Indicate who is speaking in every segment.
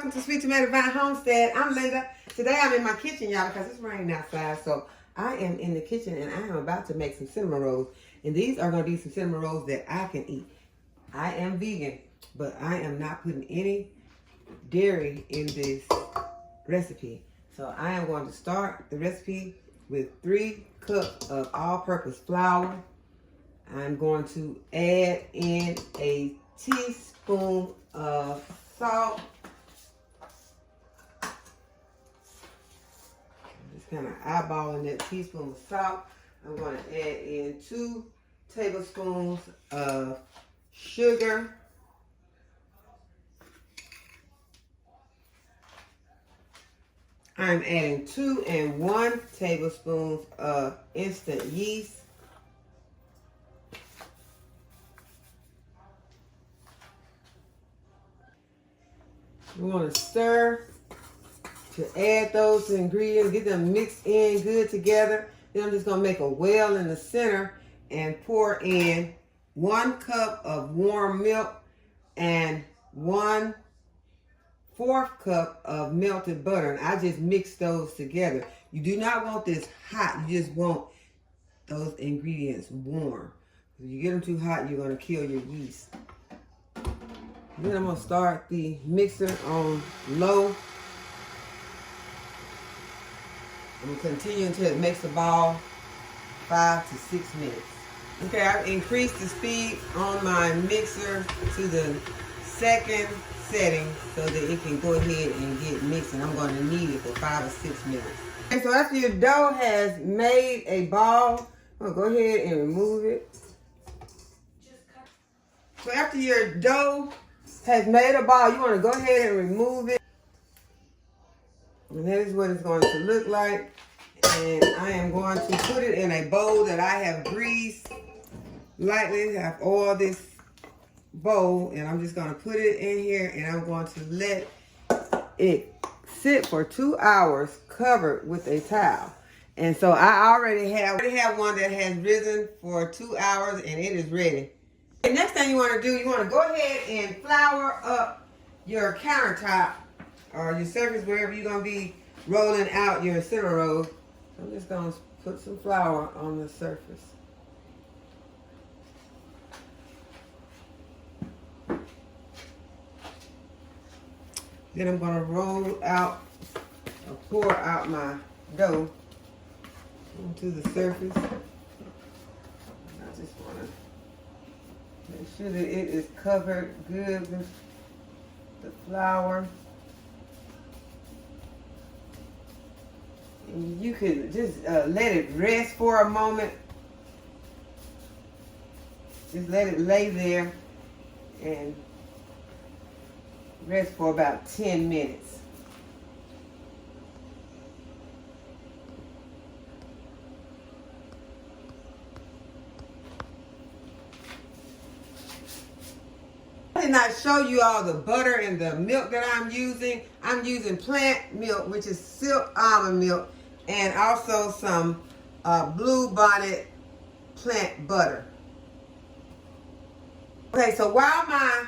Speaker 1: welcome to Sweet Tomato Vine Homestead. I'm Linda. Today I'm in my kitchen, y'all, because it's raining outside. So I am in the kitchen and I am about to make some cinnamon rolls. And these are going to be some cinnamon rolls that I can eat. I am vegan, but I am not putting any dairy in this recipe. So I am going to start the recipe with 3 cups of all-purpose flour. I'm going to add in a teaspoon of salt. Just kind of eyeballing that teaspoon of salt. I'm going to add in 2 tablespoons of sugar. I'm adding 2 and 1 tablespoons of instant yeast. We want to stir to add those ingredients, get them mixed in good together. Then I'm just going to make a well in the center and pour in 1 cup of warm milk and 1/4 cup of melted butter. And I just mix those together. You do not want this hot. You just want those ingredients warm. If you get them too hot, you're going to kill your yeast. Then I'm going to start the mixer on low. I'm going to continue until it makes a ball, 5 to 6 minutes. Okay, I've increased the speed on my mixer to the 2nd setting so that it can go ahead and get mixed, and I'm going to knead it for 5 or 6 minutes. Okay, so after your dough has made a ball, I'm going to go ahead and remove it. So after your dough has made a ball, you want to go ahead and remove it. And that is what it's going to look like. And I am going to put it in a bowl that I have greased lightly. I've oiled this bowl, and I'm just going to put it in here, and I'm going to let it sit for 2 hours covered with a towel. And so I already have one that has risen for 2 hours, and it is ready. The next thing you want to do, you want to go ahead and flour up your countertop or your surface wherever you're going to be rolling out your cinnamon rolls. So I'm just going to put some flour on the surface. Then I'm going to roll out or pour out my dough onto the surface. I just want to make sure that it is covered good with the flour. And you could just let it rest for a moment. Just let it lay there and rest for about 10 minutes. I did not show you all the butter and the milk that I'm using. I'm using plant milk, which is silk almond milk, and also some Blue Bonnet plant butter. Okay, so while my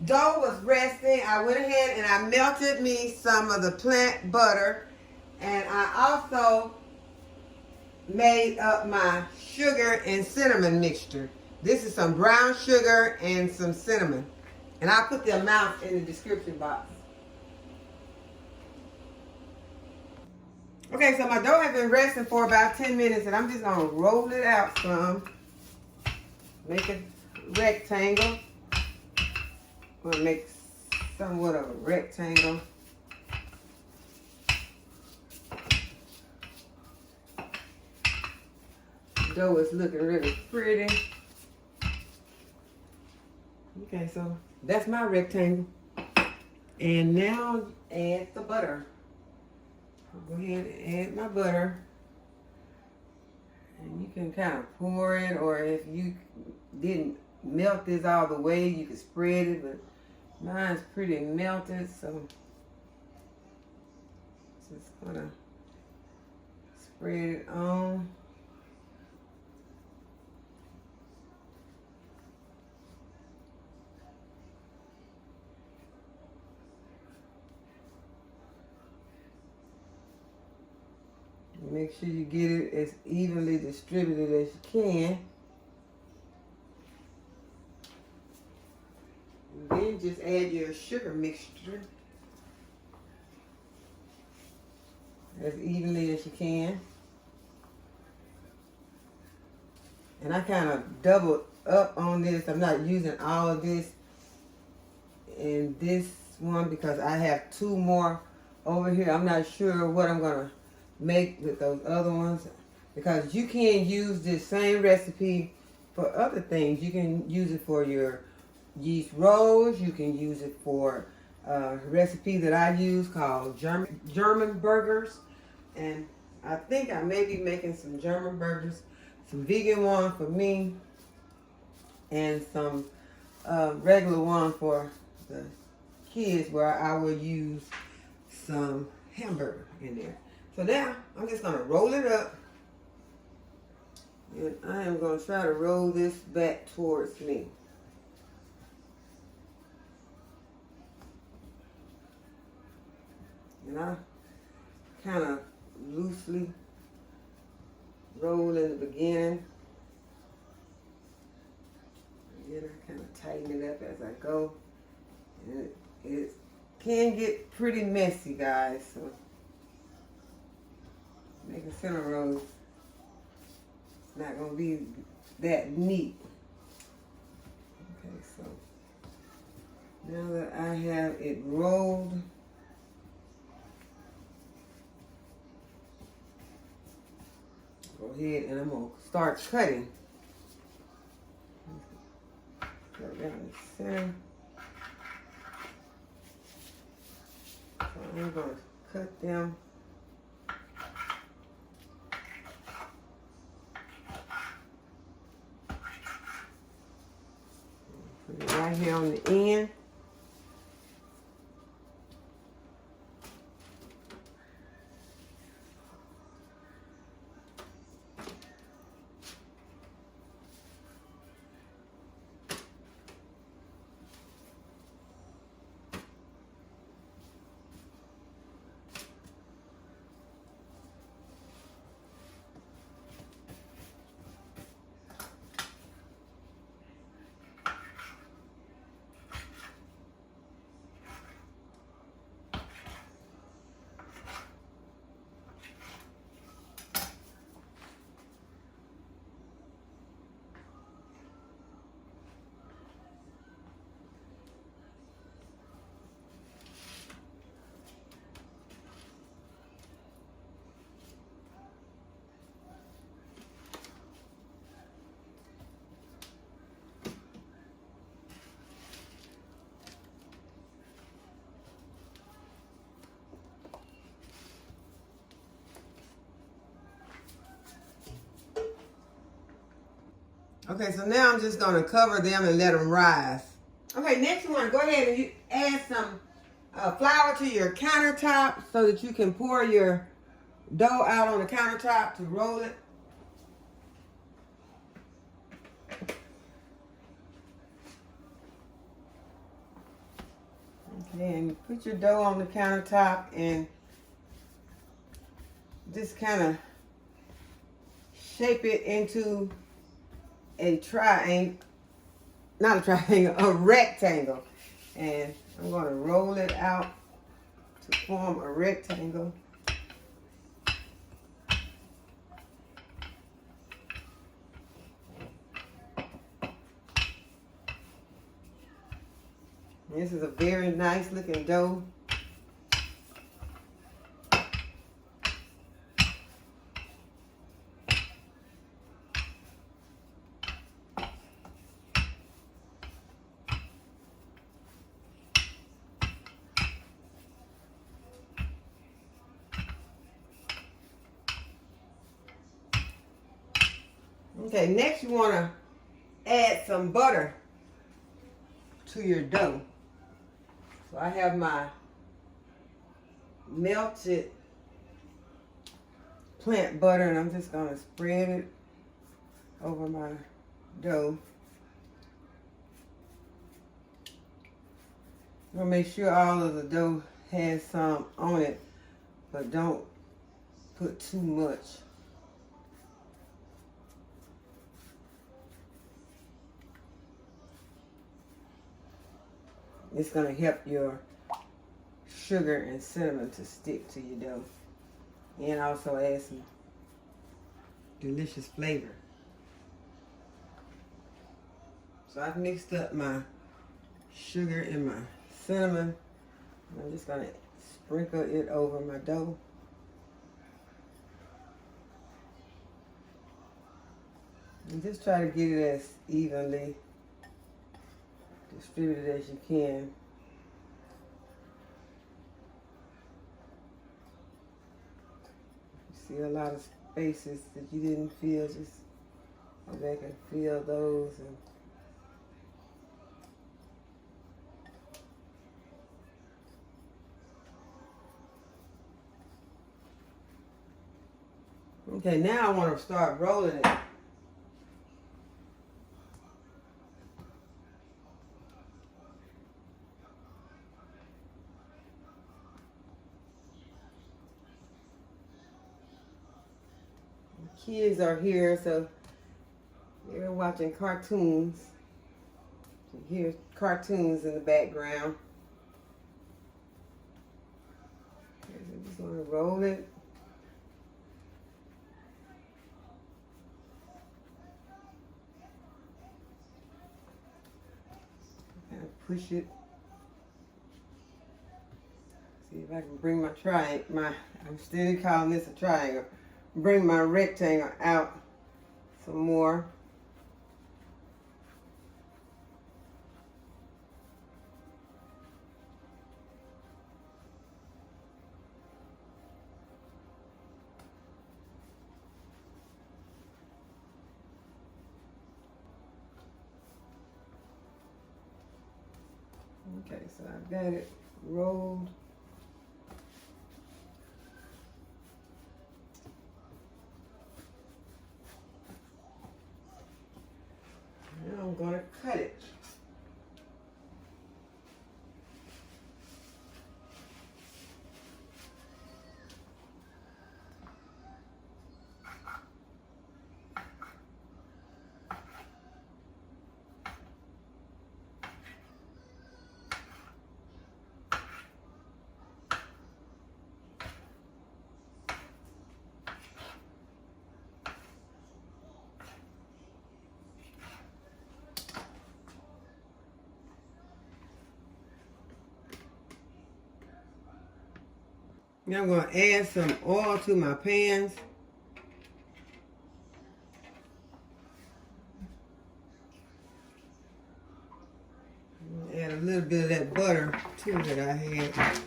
Speaker 1: dough was resting, I went ahead and I melted me some of the plant butter, and I also made up my sugar and cinnamon mixture. This is some brown sugar and some cinnamon. And I'll put the amount in the description box. Okay, so my dough has been resting for about 10 minutes, and I'm just going to roll it out some. Make a rectangle. I'm going to make somewhat of a rectangle. The dough is looking really pretty. Okay, so that's my rectangle. And now add the butter. I'll go ahead and add my butter. And you can kind of pour it, or if you didn't melt this all the way, you can spread it, but mine's pretty melted, so just gonna spread it on. Make sure you get it as evenly distributed as you can. And then just add your sugar mixture as evenly as you can. And I kind of doubled up on this. I'm not using all of this in this one because I have 2 more over here. I'm not sure what I'm going to make with those other ones, because you can use this same recipe for other things. You can use it for your yeast rolls. You can use it for a recipe that I use called German burgers. And I think I may be making some German burgers, some vegan one for me, and some regular one for the kids, where I will use some hamburger in there. So now I'm just going to roll it up, and I am going to try to roll this back towards me. And I kind of loosely roll in the beginning, and then I kind of tighten it up as I go. And it can get pretty messy, guys, so making center rolls, it's not going to be that neat. Okay, so now that I have it rolled, go ahead and I'm going to start cutting. Cut down the center. So I'm going to cut them. Put it right here on the end. Okay, so now I'm just going to cover them and let them rise. Okay, next one, go ahead and you add some flour to your countertop so that you can pour your dough out on the countertop to roll it. Okay, and put your dough on the countertop and just kind of shape it into a triangle, not a triangle, a rectangle. And I'm going to roll it out to form a rectangle. This is a very nice looking dough. Okay, next you want to add some butter to your dough. So I have my melted plant butter, and I'm just going to spread it over my dough. I'm going to make sure all of the dough has some on it, but don't put too much. It's going to help your sugar and cinnamon to stick to your dough. And also add some delicious flavor. So I've mixed up my sugar and my cinnamon. I'm just going to sprinkle it over my dough. And just try to get it as evenly distributed as you can. You see a lot of spaces that you didn't fill, just go back and fill those. Okay, now I want to start rolling it. Kids are here, so they're watching cartoons. You hear cartoons in the background. Okay, so I'm just going to roll it. Kind of push it. See if I can bring my triangle. I'm still calling this a triangle. Bring my rectangle out some more. Okay, so I've got it rolled. Now I'm going to cut it. Now I'm going to add some oil to my pans. Add a little bit of that butter too that I had.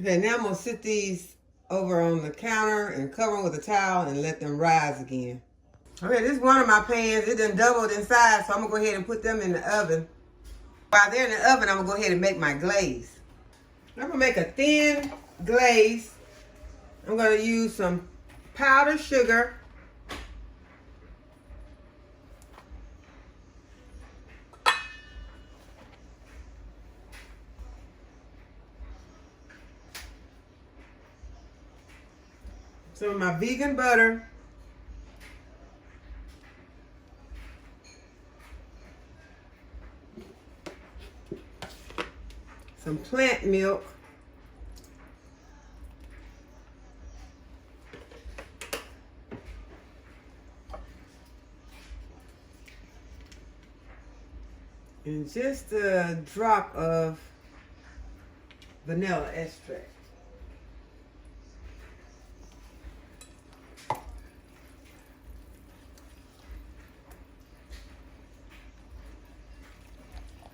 Speaker 1: Okay, now I'm going to sit these over on the counter and cover them with a towel and let them rise again. Okay, this is one of my pans. It done doubled in size, so I'm going to go ahead and put them in the oven. While they're in the oven, I'm going to go ahead and make my glaze. I'm going to make a thin glaze. I'm going to use some powdered sugar. Some of my vegan butter. Some plant milk. And just a drop of vanilla extract.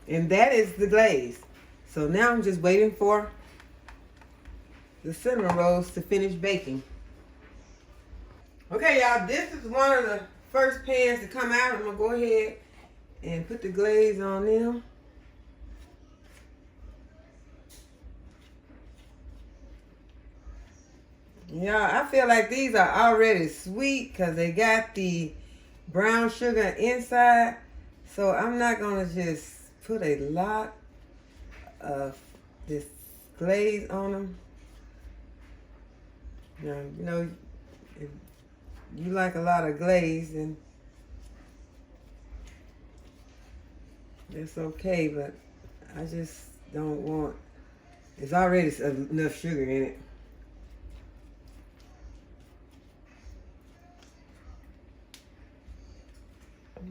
Speaker 1: And that is the glaze. So now I'm just waiting for the cinnamon rolls to finish baking. Okay, y'all, this is one of the first pans to come out. I'm gonna go ahead and put the glaze on them. Yeah, I feel like these are already sweet because they got the brown sugar inside. So I'm not gonna just put a lot of this glaze on them. Now, you know, if you like a lot of glaze, then that's okay, but I just don't want, there's already enough sugar in it.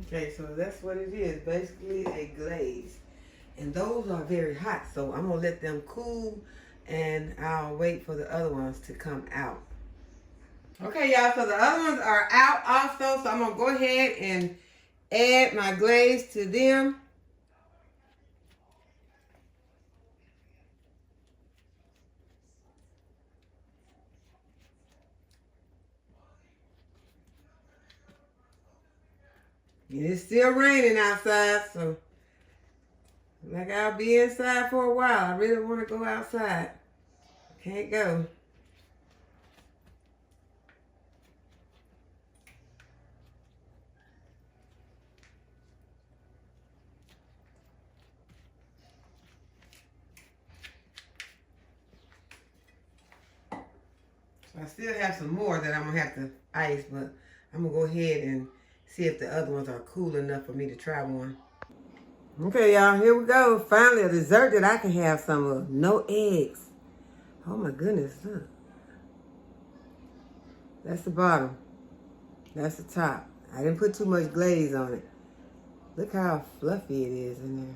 Speaker 1: Okay, so that's what it is, basically a glaze. And those are very hot, so I'm gonna let them cool and I'll wait for the other ones to come out. Okay, y'all, so the other ones are out also, so I'm gonna go ahead and add my glaze to them. It's still raining outside, so like I'll be inside for a while. I really want to go outside. Can't go. So I still have some more that I'm going to have to ice, but I'm going to go ahead and see if the other ones are cool enough for me to try one. Okay, y'all, here we go. Finally, a dessert that I can have some of. No eggs. Oh my goodness, look. That's the bottom. That's the top. I didn't put too much glaze on it. Look how fluffy it is in there.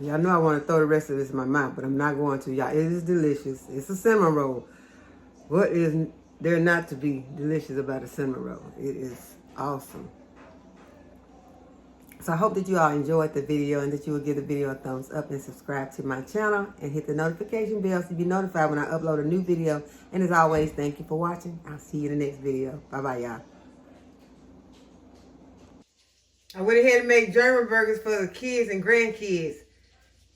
Speaker 1: Y'all know I want to throw the rest of this in my mouth, but I'm not going to. Y'all, it is delicious. It's a cinnamon roll. What is there not to be delicious about a cinnamon roll? It is awesome. So I hope that you all enjoyed the video and that you will give the video a thumbs up and subscribe to my channel and hit the notification bell so you be notified when I upload a new video. And as always, thank you for watching. I'll see you in the next video. Bye-bye, y'all. I went ahead and made German burgers for the kids and grandkids.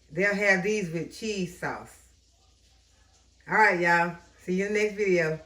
Speaker 1: They'll have these with cheese sauce. All right, y'all. See you in the next video.